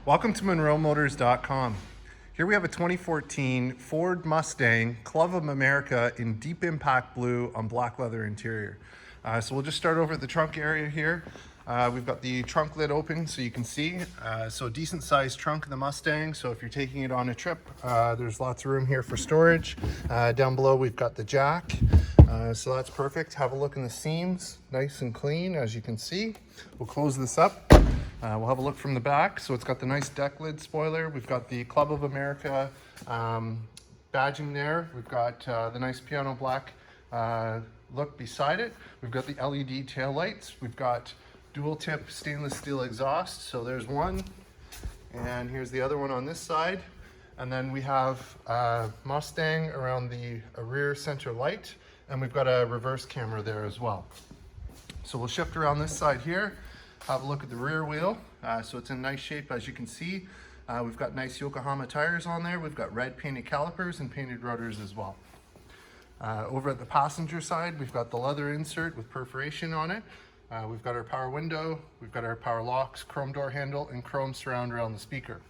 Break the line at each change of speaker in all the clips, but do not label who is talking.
Welcome to MonroeMotors.com. Here we have a 2014 Ford Mustang Club of America in deep impact blue on black leather interior. So we'll just start over at the trunk area here. We've got the trunk lid open so you can see. So decent sized trunk of the Mustang. So if you're taking it on a trip, there's lots of room here for storage. Down below we've got the jack. So that's perfect. Have a look in the seams, nice and clean as you can see. We'll close this up. We'll have a look from the back. So it's got the nice deck lid spoiler. We've got the Club of America badging there. We've got the nice piano black look beside it. We've got the LED tail lights. We've got dual tip stainless steel exhaust. So there's one, and here's the other one on this side. And then we have Mustang around the rear center light, and we've got a reverse camera there as well. So we'll shift around this side here. Have a look at the rear wheel. So it's in nice shape as you can see. We've got nice Yokohama tires on there. We've got red painted calipers and painted rotors as well. Over at the passenger side, we've got the leather insert with perforation on it. We've got our power window, we've got our power locks, chrome door handle, and chrome surround around the speaker.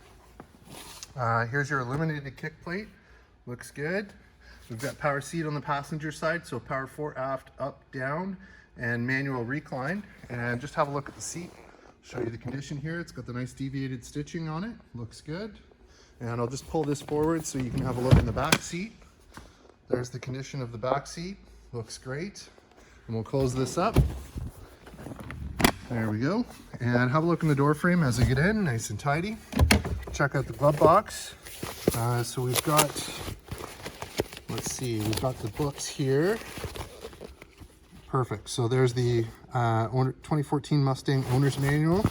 Here's your illuminated kick plate. Looks good. We've got power seat on the passenger side, so power fore, aft, up, down, and manual recline. And just have a look at the seat. Show you the condition here. It's got the nice deviated stitching on it. Looks good. And I'll just pull this forward so you can have a look in the back seat. There's the condition of the back seat. Looks great. And we'll close this up. There we go. And have a look in the door frame as I get in, nice and tidy. Check out the glove box. So we've got, let's see, we've got the books here. Perfect. So there's the 2014 Mustang owner's manual.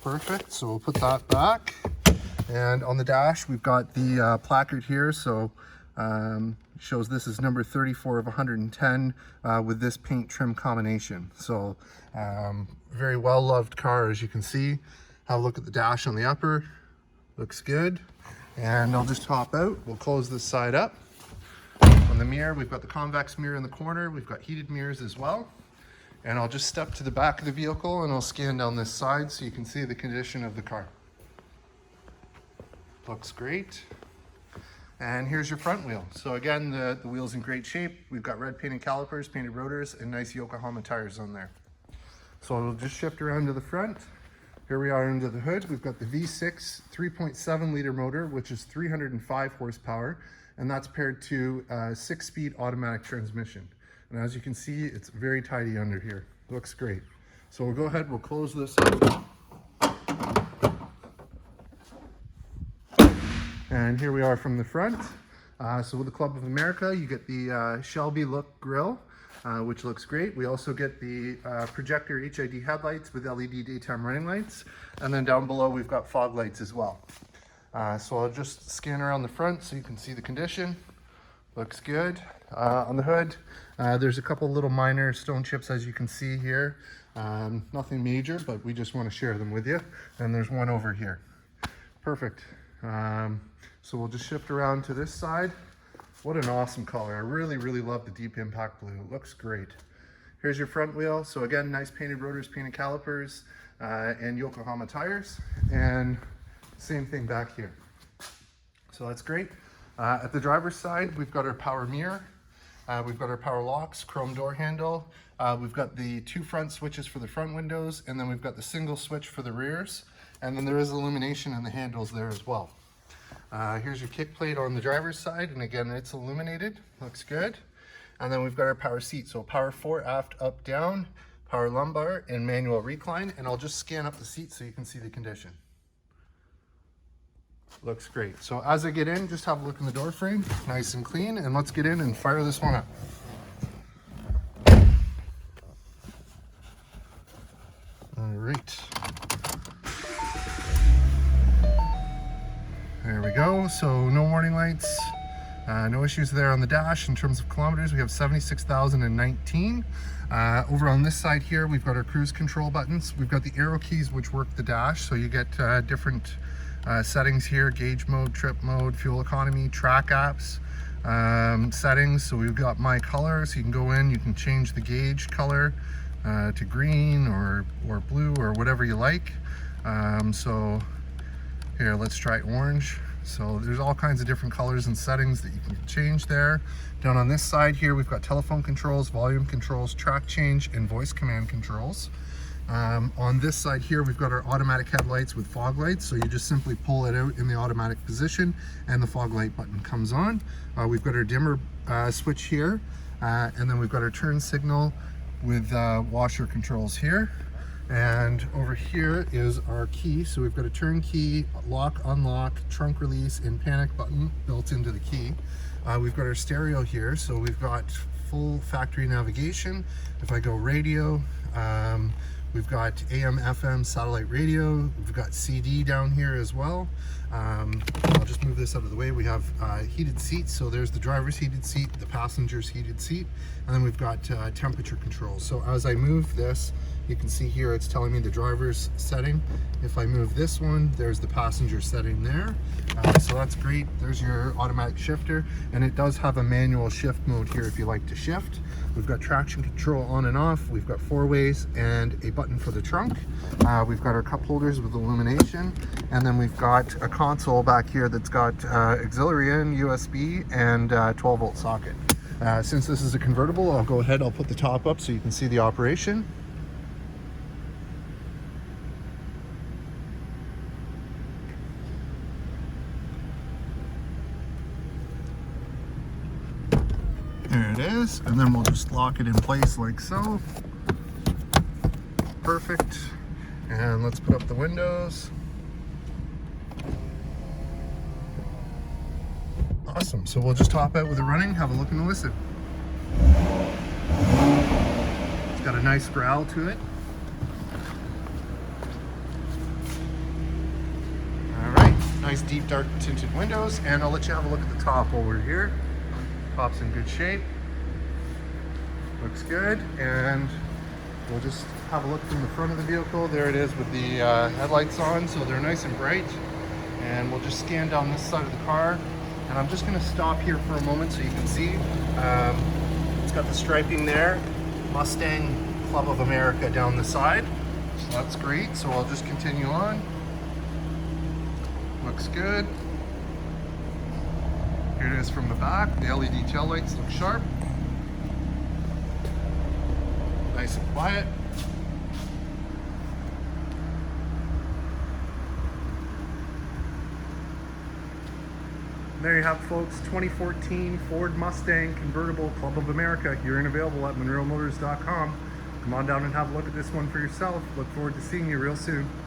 Perfect. So we'll put that back. And on the dash, we've got the placard here. So shows this is number 34 of 110 with this paint trim combination. So very well loved car, as you can see. Have a look at the dash on the upper. Looks good. And I'll just hop out. We'll close this side up. On the mirror, we've got the convex mirror in the corner. We've got heated mirrors as well. And I'll just step to the back of the vehicle and I'll scan down this side so you can see the condition of the car. Looks great. And here's your front wheel. So again, the wheel's in great shape. We've got red painted calipers, painted rotors, and nice Yokohama tires on there. So we'll just shift around to the front. Here we are into the hood. We've got the V6 3.7 liter motor, which is 305 horsepower. And that's paired to a 6-speed automatic transmission. And as you can see, it's very tidy under here. Looks great. So we'll go ahead, we'll close this up. And here we are from the front. So with the Club of America, you get the Shelby look grille, which looks great. We also get the projector HID headlights with LED daytime running lights. And then down below, we've got fog lights as well. So I'll just scan around the front so you can see the condition. Looks good. On the hood, there's a couple little minor stone chips as you can see here. Nothing major, but we just want to share them with you. And there's one over here. Perfect. So we'll just shift around to this side. What an awesome color. I really, really love the deep impact blue. It looks great. Here's your front wheel. So again, nice painted rotors, painted calipers, and Yokohama tires. And same thing back here. So that's great. At the driver's side, we've got our power mirror. We've got our power locks, chrome door handle. We've got the 2 front switches for the front windows, and then we've got the single switch for the rears. And then there is illumination in the handles there as well. Here's your kick plate on the driver's side, and again, it's illuminated. Looks good. And then we've got our power seat. So power fore, aft, up, down, power lumbar, and manual recline. And I'll just scan up the seat so you can see the condition. Looks great. So as I get in, just have a look in the door frame, nice and clean, and let's get in and fire this one up. All right. There we go. So no warning lights, no issues there on the dash. In terms of kilometers, we have 76,019. Over on this side here, we've got our cruise control buttons. We've got the arrow keys which work the dash, so you get different settings here: gauge mode, trip mode, fuel economy, track apps, settings. So we've got my color, so you can go in, you can change the gauge color to green or blue or whatever you like. So Here, let's try orange. So there's all kinds of different colors and settings that you can change there. Down on this side here, we've got telephone controls, volume controls, track change, and voice command controls. On this side here, we've got our automatic headlights with fog lights. So you just simply pull it out in the automatic position and the fog light button comes on. We've got our dimmer switch here. And then we've got our turn signal with washer controls here. And over here is our key. So we've got a turn key, lock, unlock, trunk release, and panic button built into the key. We've got our stereo here. So we've got full factory navigation. If I go radio, we've got AM, FM, satellite radio. We've got CD down here as well. I'll just move this out of the way. We have heated seats. So there's the driver's heated seat, the passenger's heated seat, and then we've got temperature controls. So as I move this, you can see here it's telling me the driver's setting. If I move this one, there's the passenger setting there. So that's great. There's your automatic shifter, and it does have a manual shift mode here if you like to shift. We've got traction control on and off. We've got 4 ways and a button for the trunk. We've got our cup holders with illumination, and then we've got a console back here that's got auxiliary in, USB, and 12-volt socket. Since this is a convertible, I'll go ahead, I'll put the top up so you can see the operation. There it is, and then we'll just lock it in place like so. Perfect. And let's put up the windows. Awesome. So we'll just top out with it running, have a look and listen. It's got a nice growl to it. All right, nice deep dark tinted windows, and I'll let you have a look at the top over here. Top's in good shape. Looks good, and we'll just have a look from the front of the vehicle. There it is with the headlights on, so they're nice and bright. And we'll just scan down this side of the car. And I'm just gonna stop here for a moment so you can see. It's got the striping there, Mustang Club of America down the side. So that's great, so I'll just continue on. Looks good. Here it is from the back. The LED tail lights look sharp. Nice and quiet. There you have it, folks. 2014 Ford Mustang Convertible Club of America here and available at MonroeMotors.com. Come on down and have a look at this one for yourself. Look forward to seeing you real soon.